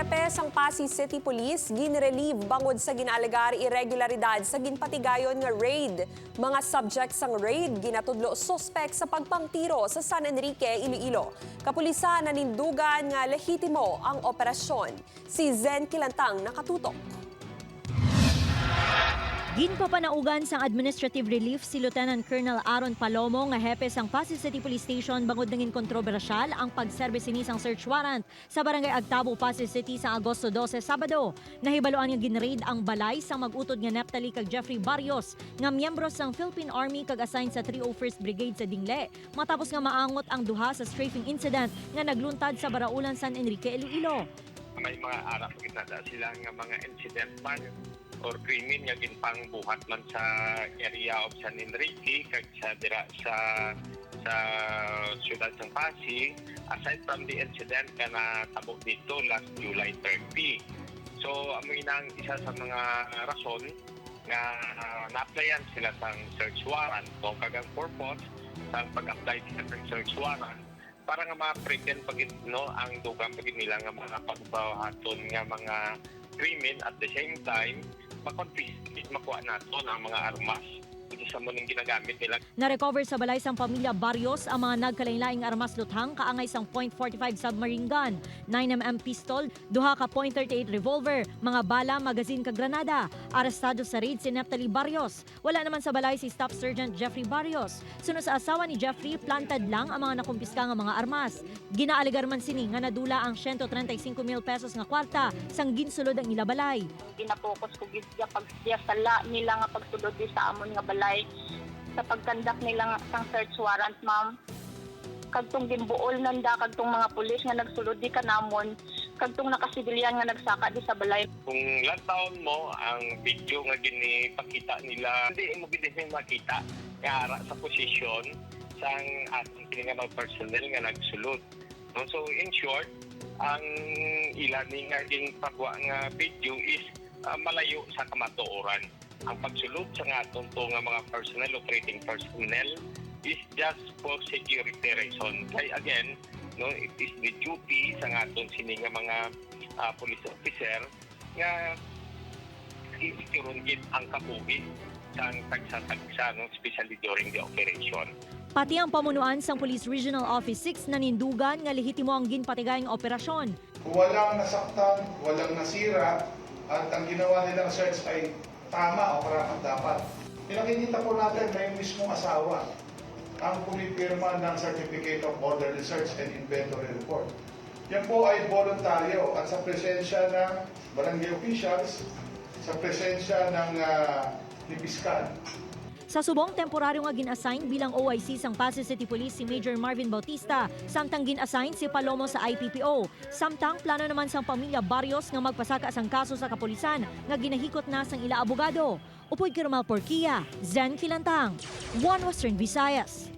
hepe sang Pasig City Police ginrelieve bangod sa ginalegar irregularidad sa ginpatigayon nga raid. Mga subject sang raid ginatudlo suspect sa pagpangtiro sa San Enrique, Iloilo. Kapulisan nanindugan nga lehitimo ang operasyon. Si Zen Kilantang nakatutok. Ginpapanaugan sang administrative relief si Lieutenant Colonel Aaron Palomo nga hepe sang Pasig City Police Station bangod nangin kontrobersyal ang pagserbe sini sang search warrant sa barangay Agtabo, Pasig City sa Agosto 12, Sabado. Nahibaloan nga ginraid ang balay sang mag-utod nga Neptali kag Jeffrey Barrios nga miyembro sang Philippine Army kag assign sa 301st Brigade sa Dingle matapos nga maangot ang duha sa strafing incident nga nagluntad sa Baraulan, San Enrique, Iloilo. May mga arap ginada sila nga mga incident man or krimen nga ginpangbuhat man sa area of San Enrique kag sa dira sa siyudad ng Pasig, aside from the incident nga natabo dito last July 30. So amoy nang isa sa mga rason nga na-applyan sila sang search warrant. So kagang purpose sa pag-apply sila sang search warrant para nga ma-prevent pagit no ang dugang pagit nila nga mga pagbahaton nga mga krimen at the same time makonfiscate makuha nato ng mga armas. Ito sa muning ginagamit nila. Na-recover sa balay sang pamilya Barrios ang mga nagkalain-laing armas luthang kaangay sang .45 submarine gun, 9mm pistol, duha ka .38 revolver, mga bala, magazine kag granada. Arestado sa raid si Neptali Barrios. Wala naman sa balay si Staff Sergeant Jeffrey Barrios. Sunod sa asawa ni Jeffrey, plantad lang ang mga nakumpiska nga mga armas. Ginaaligar man sini nga nadula ang 135,000 pesos nga kwarta sang ginsulod ang ila balay. Ginapokus ko gid pagsiya sala nila nga pagsulod di sa amon nga balay sa pagkandak nila sang search warrant, ma'am. Kagtong ginbuol nanda kagtong mga pulis nga nagsulod di kanamon, kagtong nakasibilyan nga nagsaka di sa balay. Kung lantaon mo ang video nga ginipakita nila, hindi mo gid makita nga ara sa posisyon sang ating mga personnel nga nagsulod. No? So in short, ang ilan nga ginpagwa nga video is malayo sa kamatuoran. Ang pagsulod sa nga tunto nga mga personnel, operating personnel is just for security reason. Kaya again, no, it is the duty sa nga sini nga mga police officer nga iturungit ang kabuhi sa tagsa-tagsa, no, especially during the operation. Pati ang pamunuan sang Police Regional Office 6 nanindugan nga lehitimo ang ginpatigayang operasyon. Walang nasaktan, walang nasira, at ang ginawa nilang search ay tama o karapat-dapat. Pinakikita po natin na yung mismong asawa ang pumipirma ng Certificate of Orderly Search and Inventory Report. Yan po ay voluntaryo at sa presensya ng barangay officials, sa presensya ng ni Piskal. Sa subong temporaryo nga gin-assign bilang OIC sang Pasig City Police si Major Marvin Bautista, samtang gin-assign si Palomo sa IPPO. Samtang plano naman sang pamilya Barrios nga magpasaka sang kaso sa kapulisan nga ginahikot na sang ila abogado. Upoy Kirmal Porquia, Zen Kilantang, One Western Visayas.